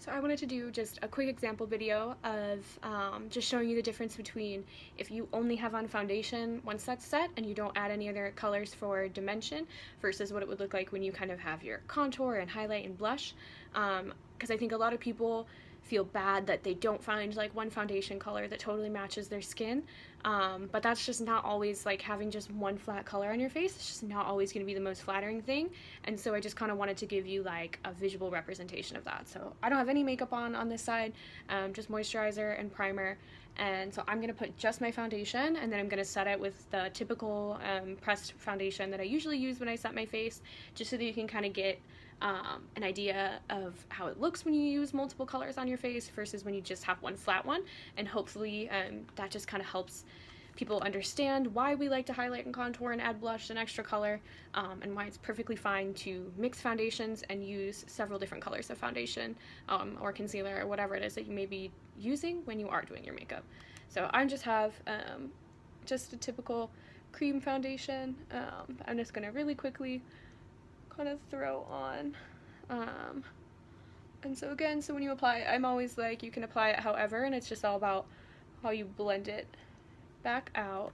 So I wanted to do just a quick example video of just showing you the difference between if you only have on foundation once that's set and you don't add any other colors for dimension versus what it would look like when you kind of have your contour and highlight and blush. Because I think a lot of people feel bad that they don't find like one foundation color that totally matches their skin, but that's just not always, like, having just one flat color on your face, it's just not always going to be the most flattering thing. And so I just kind of wanted to give you like a visual representation of that. So I don't have any makeup on this side, just moisturizer and primer. And so I'm going to put just my foundation, and then I'm going to set it with the typical pressed foundation that I usually use when I set my face, just so that you can kind of get an idea of how it looks when you use multiple colors on your face versus when you just have one flat one. And hopefully that just kind of helps people understand why we like to highlight and contour and add blush and extra color, and why it's perfectly fine to mix foundations and use several different colors of foundation or concealer or whatever it is that you may be using when you are doing your makeup. So I just have just a typical cream foundation. I'm just going to really quickly kind of throw on. And so again, so when you apply it, I'm always like, you can apply it however, and it's just all about how you blend it back out.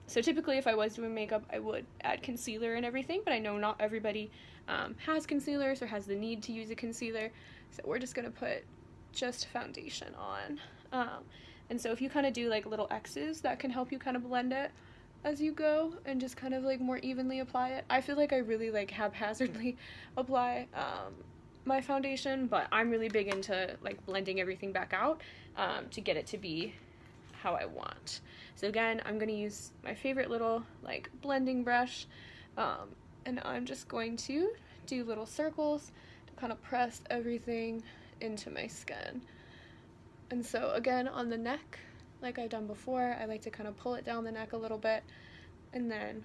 So typically if I was doing makeup, I would add concealer and everything, but I know not everybody has concealers or has the need to use a concealer, so we're just going to put just foundation on. And so if you kind of do like little X's, that can help you kind of blend it as you go and just kind of like more evenly apply it. I feel like I really like haphazardly apply my foundation, but I'm really big into like blending everything back out to get it to be how I want. So again, I'm going to use my favorite little like blending brush, and I'm just going to do little circles to kind of press everything into my skin. And so again, on the neck, like I've done before, I like to kind of pull it down the neck a little bit, and then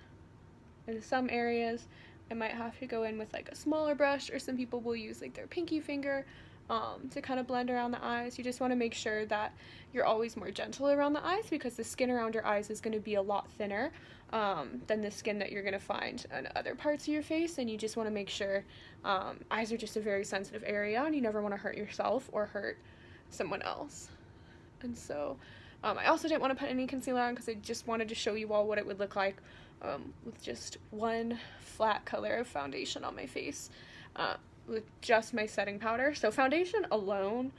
in some areas I might have to go in with like a smaller brush, or some people will use like their pinky finger to kind of blend around the eyes. You just want to make sure that you're always more gentle around the eyes, because the skin around your eyes is going to be a lot thinner than the skin that you're going to find on other parts of your face, and you just want to make sure, eyes are just a very sensitive area, and you never want to hurt yourself or hurt someone else. And so I also didn't want to put any concealer on because I just wanted to show you all what it would look like with just one flat color of foundation on my face, with just my setting powder. So foundation alone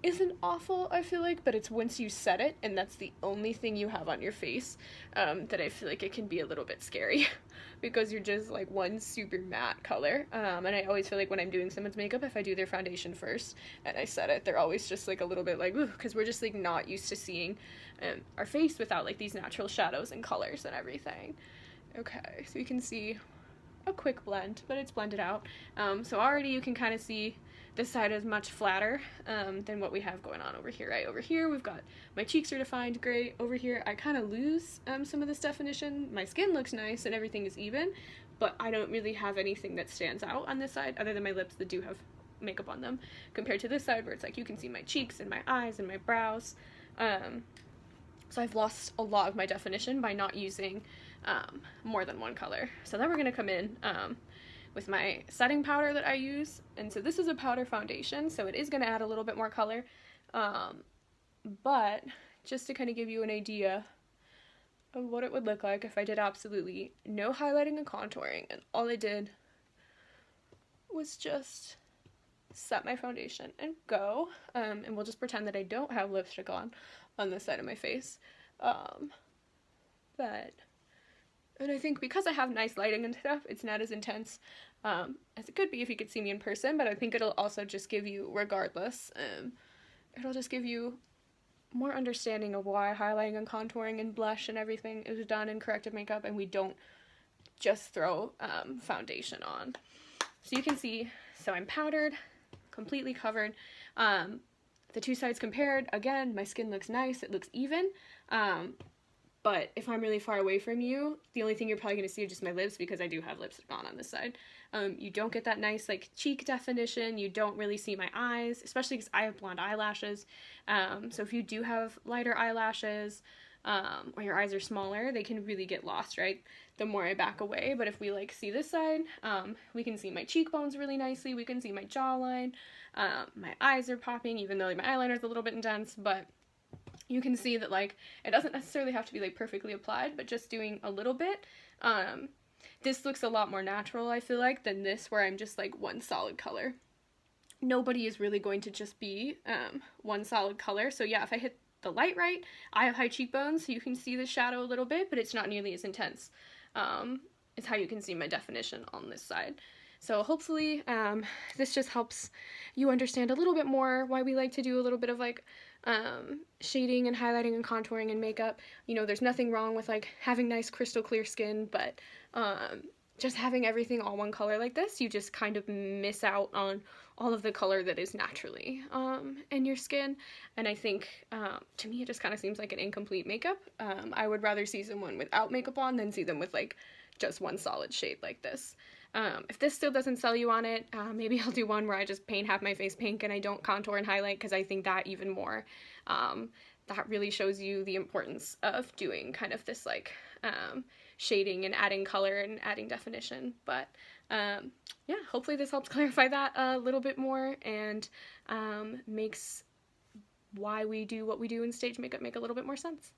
isn't awful, I feel like, but it's once you set it and that's the only thing you have on your face that I feel like it can be a little bit scary because you're just like one super matte color. And I always feel like when I'm doing someone's makeup, if I do their foundation first and I set it, they're always just like a little bit like, ooh, because we're just like not used to seeing our face without like these natural shadows and colors and everything. Okay, so you can see a quick blend, but it's blended out. So already you can kind of see this side is much flatter than what we have going on over here, right? Over here we've got my cheeks are defined great. Over here I kind of lose some of this definition. My skin looks nice and everything is even, but I don't really have anything that stands out on this side other than my lips that do have makeup on them, compared to this side where it's like you can see my cheeks and my eyes and my brows. So I've lost a lot of my definition by not using more than one color. So then we're going to come in with my setting powder that I use. And so this is a powder foundation, so it is going to add a little bit more color. But just to kind of give you an idea of what it would look like if I did absolutely no highlighting and contouring, and all I did was just set my foundation and go. And we'll just pretend that I don't have lipstick on this side of my face. And I think because I have nice lighting and stuff, it's not as intense as it could be if you could see me in person, but I think it'll also just give you, regardless, it'll just give you more understanding of why highlighting and contouring and blush and everything is done in corrective makeup, and we don't just throw foundation on. So you can see, so I'm powdered, completely covered. The two sides compared, again, my skin looks nice, it looks even, but if I'm really far away from you, the only thing you're probably going to see is just my lips, because I do have lipstick on this side. You don't get that nice like cheek definition, you don't really see my eyes, especially because I have blonde eyelashes. So if you do have lighter eyelashes, or your eyes are smaller, they can really get lost, right? The more I back away. But if we like see this side, we can see my cheekbones really nicely. We can see my jawline. My eyes are popping, even though like, my eyeliner is a little bit intense, but you can see that like it doesn't necessarily have to be like perfectly applied, but just doing a little bit. This looks a lot more natural, I feel like, than this where I'm just like one solid color. Nobody is really going to just be one solid color. So yeah, if I hit the light right, I have high cheekbones, so you can see the shadow a little bit, but it's not nearly as intense. It's how you can see my definition on this side. So hopefully this just helps you understand a little bit more why we like to do a little bit of like shading and highlighting and contouring and makeup. You know, there's nothing wrong with like having nice crystal clear skin, but just having everything all one color like this, you just kind of miss out on all of the color that is naturally in your skin. And I think, to me, it just kind of seems like an incomplete makeup. I would rather see someone without makeup on than see them with like just one solid shade like this. If this still doesn't sell you on it, maybe I'll do one where I just paint half my face pink and I don't contour and highlight, because I think that even more, that really shows you the importance of doing kind of this like shading and adding color and adding definition. But yeah, hopefully this helps clarify that a little bit more and makes why we do what we do in stage makeup make a little bit more sense.